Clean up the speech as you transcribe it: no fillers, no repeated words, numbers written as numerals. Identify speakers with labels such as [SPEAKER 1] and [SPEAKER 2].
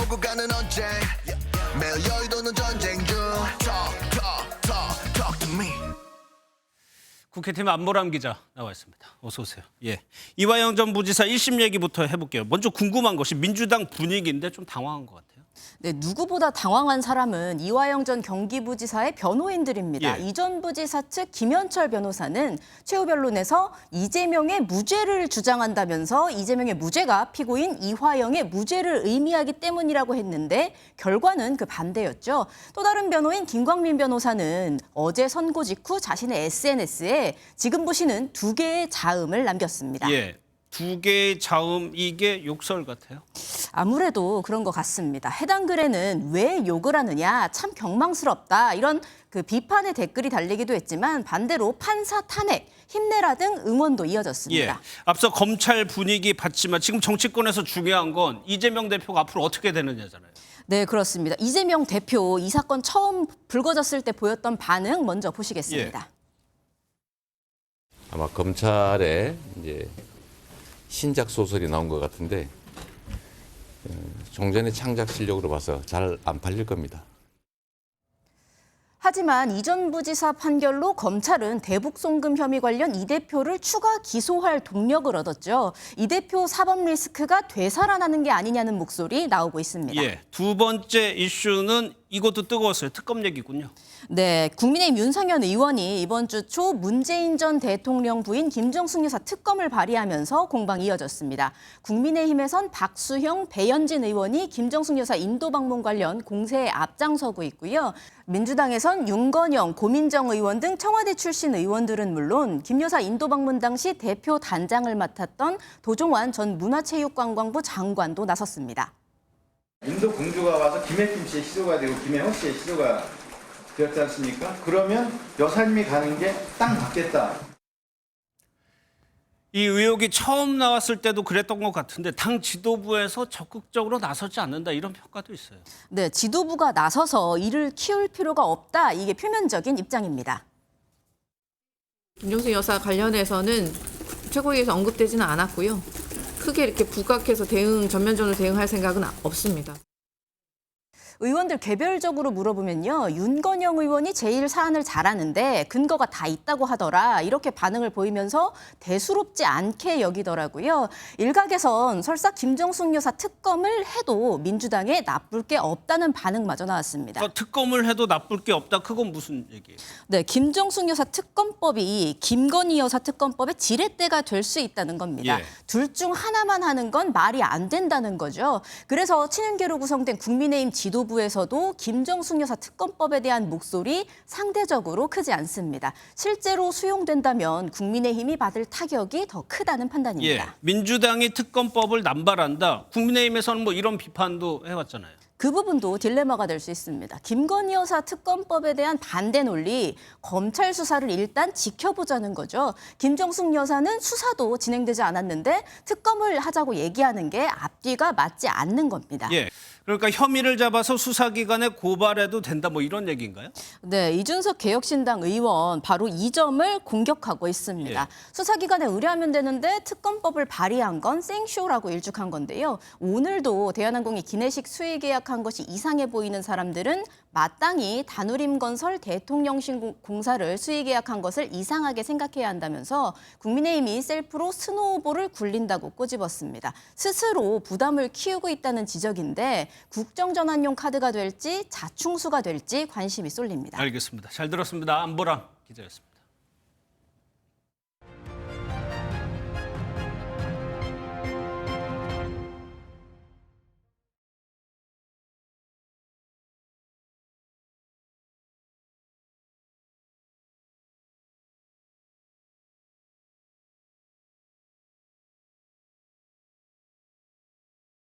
[SPEAKER 1] 오고 가는 언쟁 매일 여의도는 전쟁 중 Talk to me.
[SPEAKER 2] 국회팀 안보람 기자 나와 있습니다. 어서 오세요. 예, 이화영 전 부지사 1심 얘기부터 해볼게요. 먼저 궁금한 것이 민주당 분위기인데 좀 당황한 것 같아요.
[SPEAKER 3] 네, 누구보다 당황한 사람은 이화영 전 경기부지사의 변호인들입니다.
[SPEAKER 2] 예.
[SPEAKER 3] 이 전 부지사 측 김현철 변호사는 최후 변론에서 이재명의 무죄를 주장한다면서 이재명의 무죄가 피고인 이화영의 무죄를 의미하기 때문이라고 했는데 결과는 그 반대였죠. 또 다른 변호인 김광민 변호사는 어제 선고 직후 자신의 SNS에 지금 보시는 2개의 자음을 남겼습니다.
[SPEAKER 2] 예, 2개의 자음 이게 욕설 같아요.
[SPEAKER 3] 아무래도 그런 것 같습니다. 해당 글에는 왜 욕을 하느냐, 참 경망스럽다 이런 그 비판의 댓글이 달리기도 했지만 반대로 판사 탄핵, 힘내라 등 응원도
[SPEAKER 2] 예,
[SPEAKER 3] 이어졌습니다.
[SPEAKER 2] 앞서 검찰 분위기 봤지만 지금 정치권에서 중요한 건 이재명 대표가 앞으로 어떻게 되느냐잖아요.
[SPEAKER 3] 네, 그렇습니다. 이재명 대표 이 사건 처음 불거졌을 때 보였던 반응 먼저 보시겠습니다.
[SPEAKER 4] 아마 검찰에 이제 신작 소설이 나온 것 같은데 종전의 창작 실력으로 봐서 잘 안 팔릴 겁니다.
[SPEAKER 3] 하지만 이 전 부지사 판결로 검찰은 대북 송금 혐의 관련 이 대표를 추가 기소할 동력을 얻었죠. 이 대표 사법 리스크가 되살아나는 게 아니냐는 목소리 나오고 있습니다.
[SPEAKER 2] 예, 두 번째 이슈는 이것도 뜨거웠어요. 특검 얘기군요.
[SPEAKER 3] 네, 국민의힘 윤상현 의원이 이번 주 초 문재인 전 대통령 부인 김정숙 여사 특검을 발의하면서 공방이 이어졌습니다. 국민의힘에선 박수형, 배현진 의원이 김정숙 여사 인도 방문 관련 공세에 앞장서고 있고요. 민주당에선 윤건영, 고민정 의원 등 청와대 출신 의원들은 물론 김 여사 인도 방문 당시 대표 단장을 맡았던 도종환 전 문화체육관광부 장관도 나섰습니다.
[SPEAKER 5] 인도 공주가 와서 김혜김 씨의 시조가 되고 김혜호 씨의 시조가 되었지 않습니까? 그러면 여사님이 가는 게 딱 맞겠다.
[SPEAKER 2] 이 의혹이 처음 나왔을 때도 그랬던 것 같은데 당 지도부에서 적극적으로 나서지 않는다 이런 평가도 있어요.
[SPEAKER 3] 네, 지도부가 나서서 이를 키울 필요가 없다. 이게 표면적인 입장입니다.
[SPEAKER 6] 김정숙 여사 관련해서는 최고위에서 언급되지는 않았고요. 크게 이렇게 부각해서 전면전으로 대응할 생각은 없습니다.
[SPEAKER 3] 의원들 개별적으로 물어보면요. 윤건영 의원이 제일 사안을 잘하는데 근거가 다 있다고 하더라. 이렇게 반응을 보이면서 대수롭지 않게 여기더라고요. 일각에선 설사 김정숙 여사 특검을 해도 민주당에 나쁠 게 없다는 반응마저 나왔습니다.
[SPEAKER 2] 특검을 해도 나쁠 게 없다. 그건 무슨 얘기예요?
[SPEAKER 3] 네, 김정숙 여사 특검법이 김건희 여사 특검법의 지렛대가 될 수 있다는 겁니다.
[SPEAKER 2] 예.
[SPEAKER 3] 둘 중 하나만 하는 건 말이 안 된다는 거죠. 그래서 친윤계로 구성된 국민의힘 지도부에서도 김정숙 여사 특검법에 대한 목소리 상대적으로 크지 않습니다. 실제로 수용된다면 국민의힘이 받을 타격이 더 크다는
[SPEAKER 2] 예,
[SPEAKER 3] 판단입니다.
[SPEAKER 2] 민주당이 특검법을 남발한다. 국민의힘에서는 뭐 이런 비판도 해왔잖아요.
[SPEAKER 3] 그 부분도 딜레마가 될 수 있습니다. 김건희 여사 특검법에 대한 반대 논리, 검찰 수사를 일단 지켜보자는 거죠. 김정숙 여사는 수사도 진행되지 않았는데 특검을 하자고 얘기하는 게 앞뒤가 맞지 않는 겁니다.
[SPEAKER 2] 예, 그러니까 혐의를 잡아서 수사기관에 고발해도 된다 뭐 이런 얘기인가요?
[SPEAKER 3] 네, 이준석 개혁신당 의원 바로 이 점을 공격하고 있습니다.
[SPEAKER 2] 예.
[SPEAKER 3] 수사기관에 의뢰하면 되는데 특검법을 발의한 건 생쇼라고 일축한 건데요. 오늘도 대한항공이 기내식 수의 계약한 것이 이상해 보이는 사람들은 마땅히 다누림건설 대통령실 공사를 수의 계약한 것을 이상하게 생각해야 한다면서 국민의힘이 셀프로 스노우볼을 굴린다고 꼬집었습니다. 스스로 부담을 키우고 있다는 지적인데 국정전환용 카드가 될지 자충수가 될지 관심이 쏠립니다.
[SPEAKER 2] 알겠습니다. 잘 들었습니다. 안보람 기자였습니다.